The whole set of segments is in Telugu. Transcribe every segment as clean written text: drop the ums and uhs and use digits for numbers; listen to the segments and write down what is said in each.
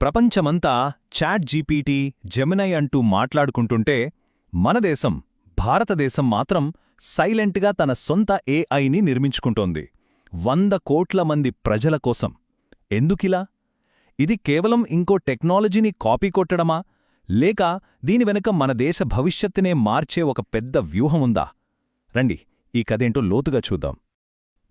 ప్రపంచమంతా చాట్ జీపీటీ జెమినై అంటూ మాట్లాడుకుంటుంటే మన దేశం భారతదేశం మాత్రం సైలెంట్గా తన సొంత ఏఐని నిర్మించుకుంటోంది 100 కోట్ల మంది ప్రజల కోసం. ఎందుకిలా? ఇది కేవలం ఇంకో టెక్నాలజీని కాపీ కొట్టడమా, లేక దీని వెనుక మన దేశ భవిష్యత్తునే మార్చే ఒక పెద్ద వ్యూహముందా? రండి, ఈ కథేంటో లోతుగా చూద్దాం.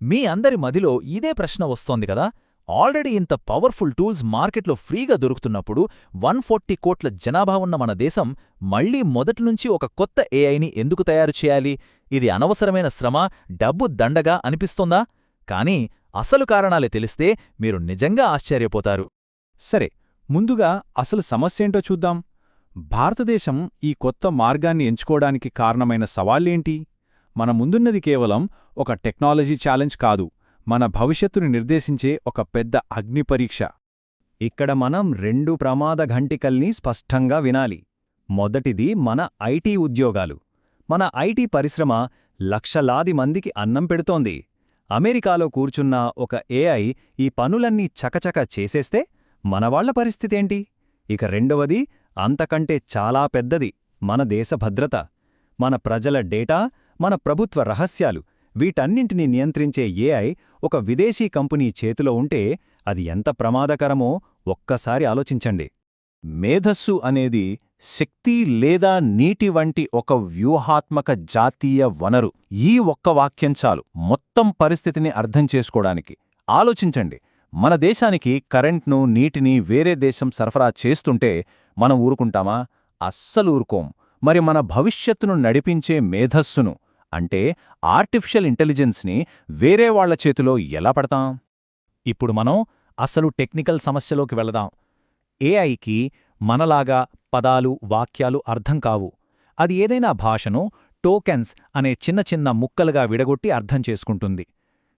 మీ అందరి మదిలో ఇదే ప్రశ్న వస్తోంది కదా. ఆల్రెడీ ఇంత పవర్ఫుల్ టూల్స్ మార్కెట్లో ఫ్రీగా దొరుకుతున్నప్పుడు 140 కోట్ల జనాభా ఉన్న మన దేశం మళ్లీ మొదటినుంచి ఒక కొత్త ఏఐని ఎందుకు తయారు చేయాలి? ఇది అనవసరమైన శ్రమ, డబ్బు దండగా అనిపిస్తోందా? కానీ అసలు కారణాలే తెలిస్తే మీరు నిజంగా ఆశ్చర్యపోతారు. సరే, ముందుగా అసలు సమస్యేంటో చూద్దాం. భారతదేశం ఈ కొత్త మార్గాన్ని ఎంచుకోవడానికి కారణమైన సవాళ్లేంటి? మన ముందున్నది కేవలం ఒక టెక్నాలజీ ఛాలెంజ్ కాదు, మన భవిష్యత్తుని నిర్దేశించే ఒక పెద్ద అగ్నిపరీక్ష. ఇక్కడ మనం 2 ప్రమాద ఘంటికల్ని స్పష్టంగా వినాలి. మొదటిది మన ఐటీ ఉద్యోగాలు. మన ఐటీ పరిశ్రమ లక్షలాది మందికి అన్నం పెడుతోంది. అమెరికాలో కూర్చున్న ఒక ఏఐ ఈ పనులన్నీ చకచక చేసేస్తే మనవాళ్ల పరిస్థితేంటి? ఇక రెండవది, అంతకంటే చాలా పెద్దది, మన దేశ భద్రత. మన ప్రజల డేటా, మన ప్రభుత్వ రహస్యాలు, వీటన్నింటినీ నియంత్రించే ఏఐ ఒక విదేశీ కంపెనీ చేతిలో ఉంటే అది ఎంత ప్రమాదకరమో ఒక్కసారి ఆలోచించండి. మేధస్సు అనేది శక్తి లేదా నీటి వంటి ఒక వ్యూహాత్మక జాతీయ వనరు. ఈ ఒక్క వాక్యం చాలు మొత్తం పరిస్థితిని అర్థం చేసుకోవడానికి. ఆలోచించండి, మన దేశానికి కరెంట్ను, నీటిని వేరే దేశం సరఫరా చేస్తుంటే మనం ఊరుకుంటామా? అస్సలు ఊరుకోం. మరి మన భవిష్యత్తును నడిపించే మేధస్సును, అంటే ఆర్టిఫిషియల్ ఇంటెలిజెన్స్ని వేరే వాళ్ల చేతిలో ఎలా పడతాం? ఇప్పుడు మనం అసలు టెక్నికల్ సమస్యలోకి వెళదాం. ఏఐకి మనలాగా పదాలు, వాక్యాలు అర్థం కావు. అది ఏదైనా భాషను టోకెన్స్ అనే చిన్న చిన్న ముక్కలుగా విడగొట్టి అర్థం చేసుకుంటుంది.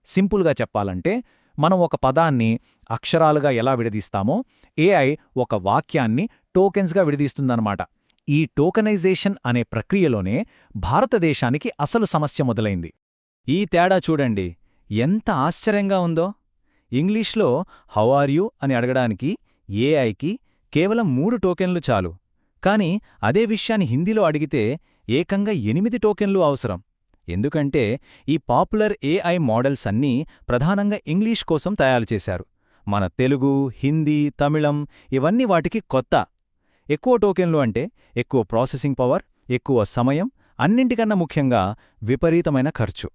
సింపుల్గా చెప్పాలంటే, మనం ఒక పదాన్ని అక్షరాలుగా ఎలా విడదీస్తామో ఏఐ ఒక వాక్యాన్ని టోకెన్స్గా విడదీస్తుందన్నమాట. ఈ టోకనైజేషన్ అనే ప్రక్రియలోనే భారతదేశానికి అసలు సమస్య మొదలైంది. ఈ తేడా చూడండి, ఎంత ఆశ్చర్యంగా ఉందో. ఇంగ్లీష్లో హౌ ఆర్ యూ అని అడగడానికి ఏఐకి కేవలం 3 టోకెన్లు చాలు. కాని అదే విషయాన్ని హిందీలో అడిగితే ఏకంగా 8 టోకెన్లు అవసరం. ఎందుకంటే ఈ పాపులర్ ఏఐ మోడల్స్ అన్నీ ప్రధానంగా ఇంగ్లీష్ కోసం తయారు చేశారు. మన తెలుగు, హిందీ, తమిళం ఇవన్నీ వాటికి కొత్త. ఎక్కువ టోకెన్లు అంటే ఎక్కువ ప్రాసెసింగ్ పవర్, ఎక్కువ సమయం, అన్నింటికన్నా ముఖ్యంగా విపరీతమైన ఖర్చు.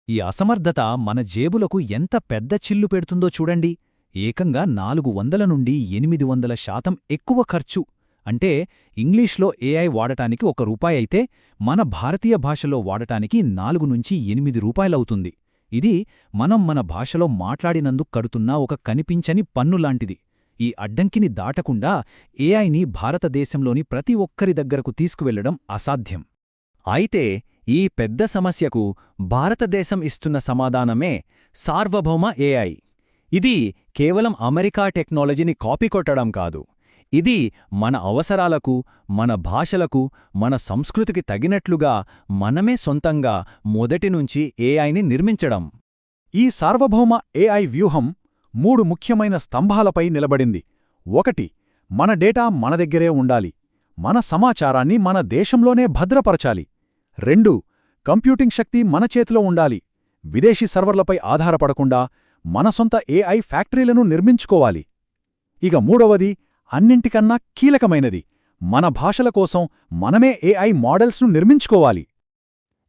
ఈ అసమర్థత మన జేబులకు ఎంత పెద్ద చిల్లు పెడుతుందో చూడండి. ఏకంగా 400 నుండి 800% ఎక్కువ ఖర్చు. అంటే ఇంగ్లీష్లో ఏఐ వాడటానికి ₹1 అయితే మన భారతీయ భాషలో వాడటానికి 4 నుంచి 8 రూపాయలవుతుంది. ఇది మనం మన భాషలో మాట్లాడినందుకు కడుతున్న ఒక కనిపించని పన్నులాంటిది. ఈ అడ్డంకిని దాటకుండా ఏఐని భారతదేశంలోని ప్రతి ఒక్కరి దగ్గరకు తీసుకువెళ్లడం అసాధ్యం. అయితే ఈ పెద్ద సమస్యకు భారతదేశం ఇస్తున్న సమాధానమే సార్వభౌమ ఏఐ. ఇది కేవలం అమెరికా టెక్నాలజీని కాపీ కొట్టడం కాదు. ఇది మన అవసరాలకు, మన భాషలకు, మన సంస్కృతికి తగినట్లుగా మనమే సొంతంగా మొదటినుంచి ఏఐని నిర్మించడం. ఈ సార్వభౌమ ఏఐ వ్యూహం 3 ముఖ్యమైన స్తంభాలపై నిలబడింది. 1. మన డేటా మన దగ్గరే ఉండాలి. మన సమాచారాన్ని మన దేశంలోనే భద్రపరచాలి. 2. కంప్యూటింగ్ శక్తి మన చేతిలో ఉండాలి. విదేశీ సర్వర్లపై ఆధారపడకుండా మన సొంత ఏఐ ఫ్యాక్టరీలను నిర్మించుకోవాలి. ఇక 3వది, అన్నింటికన్నా కీలకమైనది, మన భాషల కోసం మనమే ఏఐ మోడల్స్ను నిర్మించుకోవాలి.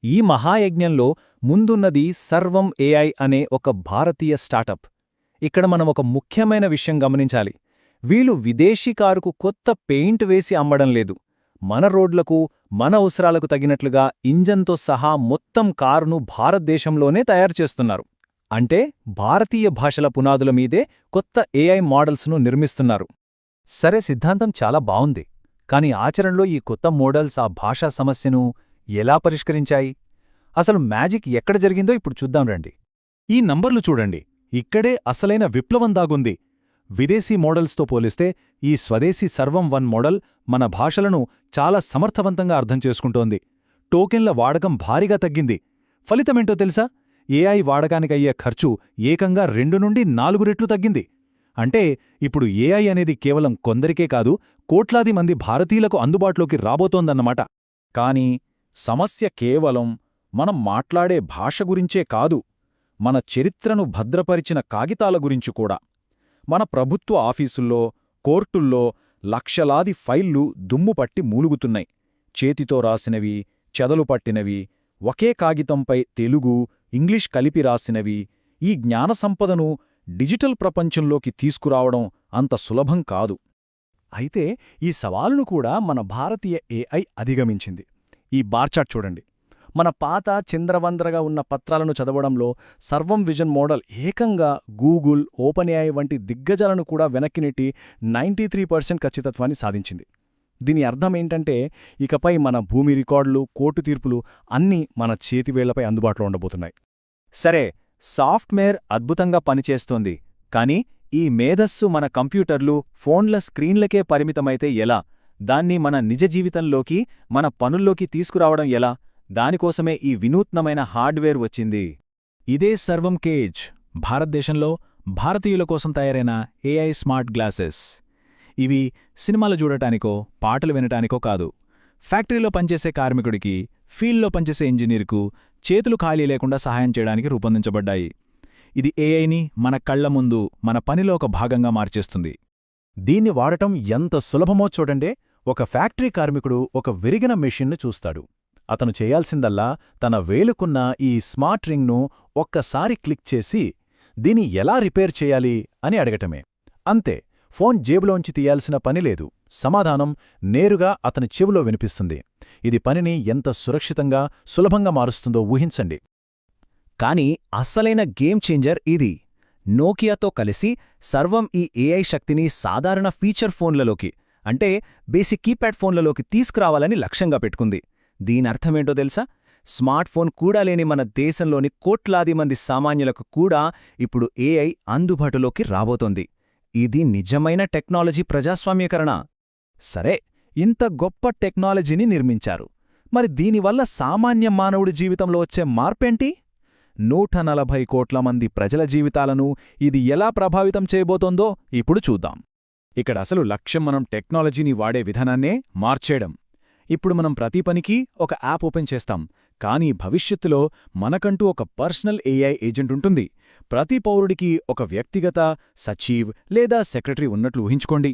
ఈ మహాయజ్ఞంలో ముందున్నది సర్వం ఏఐ అనే ఒక భారతీయ స్టార్టప్. ఇక్కడ మనం ఒక ముఖ్యమైన విషయం గమనించాలి. వీళ్ళు విదేశీ కారుకు కొత్త పెయింట్ వేసి అమ్మడం లేదు. మన రోడ్లకు, మన అవసరాలకు తగినట్లుగా ఇంజన్తో సహా మొత్తం కారును భారతదేశంలోనే తయారు చేస్తున్నారు. అంటే భారతీయ భాషల పునాదుల మీదే కొత్త ఏఐ మోడల్స్ను నిర్మిస్తున్నారు. సరే, సిద్ధాంతం చాలా బావుంది. కాని ఆచరణలో ఈ కొత్త మోడల్స్ ఆ భాషా సమస్యను ఎలా పరిష్కరించాయి? అసలు మ్యాజిక్ ఎక్కడ జరిగిందో ఇప్పుడు చూద్దాం రండి. ఈ నంబర్లు చూడండి, ఇక్కడే అసలైన విప్లవం దాగుంది. విదేశీ మోడల్స్తో పోలిస్తే ఈ స్వదేశీ సర్వం 1 మోడల్ మన భాషలను చాలా సమర్థవంతంగా అర్థం చేసుకుంటోంది. టోకెన్ల వాడకం భారీగా తగ్గింది. ఫలితమేంటో తెలుసా? ఏఐ వాడకానికయ్యే ఖర్చు ఏకంగా 2 నుండి 4 రెట్లు తగ్గింది. అంటే ఇప్పుడు ఏఐ అనేది కేవలం కొందరికే కాదు, కోట్లాది మంది భారతీయులకు అందుబాటులోకి రాబోతోందన్నమాట. కాని సమస్య కేవలం మనం మాట్లాడే భాష గురించే కాదు, మన చరిత్రను భద్రపరిచిన కాగితాల గురించి కూడా. మన ప్రభుత్వ ఆఫీసుల్లో, కోర్టుల్లో లక్షలాది ఫైళ్లు దుమ్ముపట్టి మూలుగుతున్నాయి. చేతితో రాసినవి, చెదలు పట్టినవి, ఒకే కాగితంపై తెలుగు, ఇంగ్లీష్ కలిపి రాసినవి. ఈ జ్ఞానసంపదను డిజిటల్ ప్రపంచంలోకి తీసుకురావడం అంత సులభం కాదు. అయితే ఈ సవాలును కూడా మన భారతీయ ఏఐ అధిగమించింది. ఈ బార్చార్ట్ చూడండి. మన పాత చింద్రవంద్రగా ఉన్న పత్రాలను చదవడంలో సర్వం విజన్ మోడల్ ఏకంగా గూగుల్, ఓపెన్ ఏఐ వంటి దిగ్గజాలను కూడా వెనక్కి నెట్టి 93% ఖచ్చితత్వాన్ని సాధించింది. దీని అర్థమేంటంటే ఇకపై మన భూమి రికార్డులు, కోర్టు తీర్పులు అన్నీ మన చేతివేళ్లపై అందుబాటులో ఉండబోతున్నాయి. సరే, సాఫ్ట్వేర్ అద్భుతంగా పనిచేస్తోంది, కానీ ఈ మేధస్సు మన కంప్యూటర్లు, ఫోన్ల స్క్రీన్లకే పరిమితమైతే ఎలా? దాన్ని మన నిజ జీవితంలోకి, మన పనుల్లోకి తీసుకురావడం ఎలా? దానికోసమే ఈ వినూత్నమైన హార్డ్వేర్ వచ్చింది. ఇదే సర్వం కేజ్, భారతదేశంలో భారతీయుల కోసం తయారైన ఏఐ స్మార్ట్ గ్లాసెస్. ఇవి సినిమాలు చూడటానికో, పాటలు వినటానికో కాదు. ఫ్యాక్టరీలో పనిచేసే కార్మికుడికి, ఫీల్డ్లో పనిచేసే ఇంజనీర్కు చేతులు ఖాళీ లేకుండా సహాయం చేయడానికి రూపొందించబడ్డాయి. ఇది ఏఐని మన కళ్ల ముందు, మన పనిలో ఒక భాగంగా మార్చేస్తుంది. దీన్ని వాడటం ఎంత సులభమో చూడండే. ఒక ఫ్యాక్టరీ కార్మికుడు ఒక విరిగిన మెషిన్ను చూస్తాడు. అతను చేయాల్సిందల్లా తన వేలుకున్న ఈ స్మార్ట్ రింగ్ను ఒక్కసారి క్లిక్ చేసి దీన్ని ఎలా రిపేర్ చేయాలి అని అడగటమే. అంతే, ఫోన్ జేబులోంచి తీయాల్సిన పనిలేదు. సమాధానం నేరుగా అతని చెవిలో వినిపిస్తుంది. ఇది పనిని ఎంత సురక్షితంగా, సులభంగా మారుస్తుందో ఊహించండి. కానీ అస్సలైన గేమ్ చేంజర్ ఇది. నోకియాతో కలిసి సర్వం ఈ ఏఐ శక్తిని సాధారణ ఫీచర్ ఫోన్లలోకి, అంటే బేసిక్ కీప్యాడ్ ఫోన్లలోకి తీసుకురావాలని లక్ష్యంగా పెట్టుకుంది. దీనర్థమేంటో తెలుసా? స్మార్ట్ ఫోన్ కూడా లేని మన దేశంలోని కోట్లాది మంది సామాన్యులకు కూడా ఇప్పుడు ఏఐ అందుబాటులోకి రాబోతోంది. ఇది నిజమైన టెక్నాలజీ ప్రజాస్వామ్యీకరణ. సరే, ఇంత గొప్ప టెక్నాలజీని నిర్మించారు. మరి దీనివల్ల సామాన్య మానవుడి జీవితంలో వచ్చే మార్పేంటి? 140 కోట్ల మంది ప్రజల జీవితాలను ఇది ఎలా ప్రభావితం చేయబోతోందో ఇప్పుడు చూద్దాం. ఇక్కడ అసలు లక్ష్యం మనం టెక్నాలజీని వాడే విధానాన్నే మార్చేయడం. ఇప్పుడు మనం ప్రతి పనికి ఒక యాప్ ఓపెన్ చేస్తాం, కానీ భవిష్యత్తులో మనకంటూ ఒక పర్సనల్ ఏఐ ఏజెంట్ ఉంటుంది. ప్రతి పౌరుడికి ఒక వ్యక్తిగత సచీవ్ లేదా సెక్రటరీ ఉన్నట్లు ఊహించుకోండి.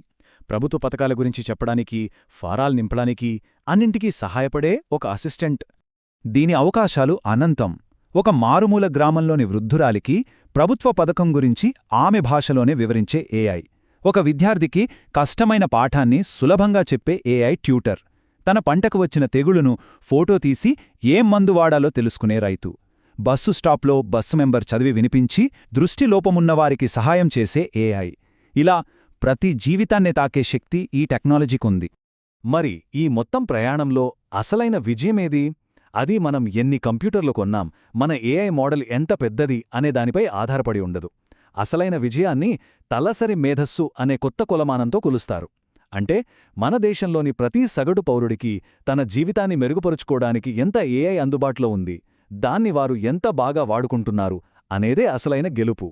ప్రభుత్వ పథకాల గురించి చెప్పడానికి, ఫారాలు నింపడానికి, అన్నింటికీ సహాయపడే ఒక అసిస్టెంట్. దీని అవకాశాలు అనంతం. ఒక మారుమూల గ్రామంలోని వృద్ధురాలికి ప్రభుత్వ పథకం గురించి ఆమె భాషలోనే వివరించే ఏఐ. ఒక విద్యార్థికి కష్టమైన పాఠాన్ని సులభంగా చెప్పే ఏఐ ట్యూటర్. తన పంటకు వచ్చిన తెగులును ఫోటో తీసి ఏం మందు వాడాలో తెలుసుకునే రైతు. బస్సు స్టాప్లో బస్సు మెంబర్ చదివి వినిపించి దృష్టిలోపమున్నవారికి సహాయం చేసే ఏఐ. ఇలా ప్రతి జీవితాన్నే తాకే శక్తి ఈ టెక్నాలజీకుంది. మరి ఈ మొత్తం ప్రయాణంలో అసలైన విజయమేది? అది మనం ఎన్ని కంప్యూటర్లు కొన్నాం, మన ఏఐ మోడల్ ఎంత పెద్దది అనే దానిపై ఆధారపడి ఉండదు. అసలైన విజయాన్ని తలసరి మేధస్సు అనే కొత్త కొలమానంతో కొలుస్తారు. అంటే మన దేశంలోని ప్రతి సగటు పౌరుడికి తన జీవితాన్ని మెరుగుపరుచుకోవడానికి ఎంత ఏఐ అందుబాటులో ఉంది, దాన్ని వారు ఎంత బాగా వాడుకుంటున్నారు అనేదే అసలైన గెలుపు.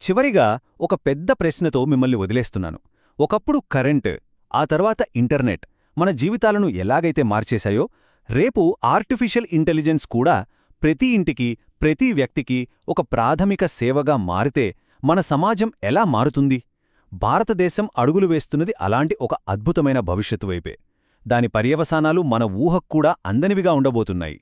చివరిగా ఒక పెద్ద ప్రశ్నతో మిమ్మల్ని వదిలేస్తున్నాను. ఒకప్పుడు కరెంట్, ఆ తర్వాత ఇంటర్నెట్ మన జీవితాలను ఎలాగైతే మార్చేశాయో, రేపు ఆర్టిఫిషియల్ ఇంటెలిజెన్స్ కూడా ప్రతి ఇంటికి, ప్రతి వ్యక్తికి ఒక ప్రాథమిక సేవగా మారితే మన సమాజం ఎలా మారుతుంది? భారతదేశం అడుగులు వేస్తున్నది అలాంటి ఒక అద్భుతమైన భవిష్యత్తు వైపే. దాని పర్యవసానాలు మన ఊహక్కూడా అందనివిగా ఉండబోతున్నాయి.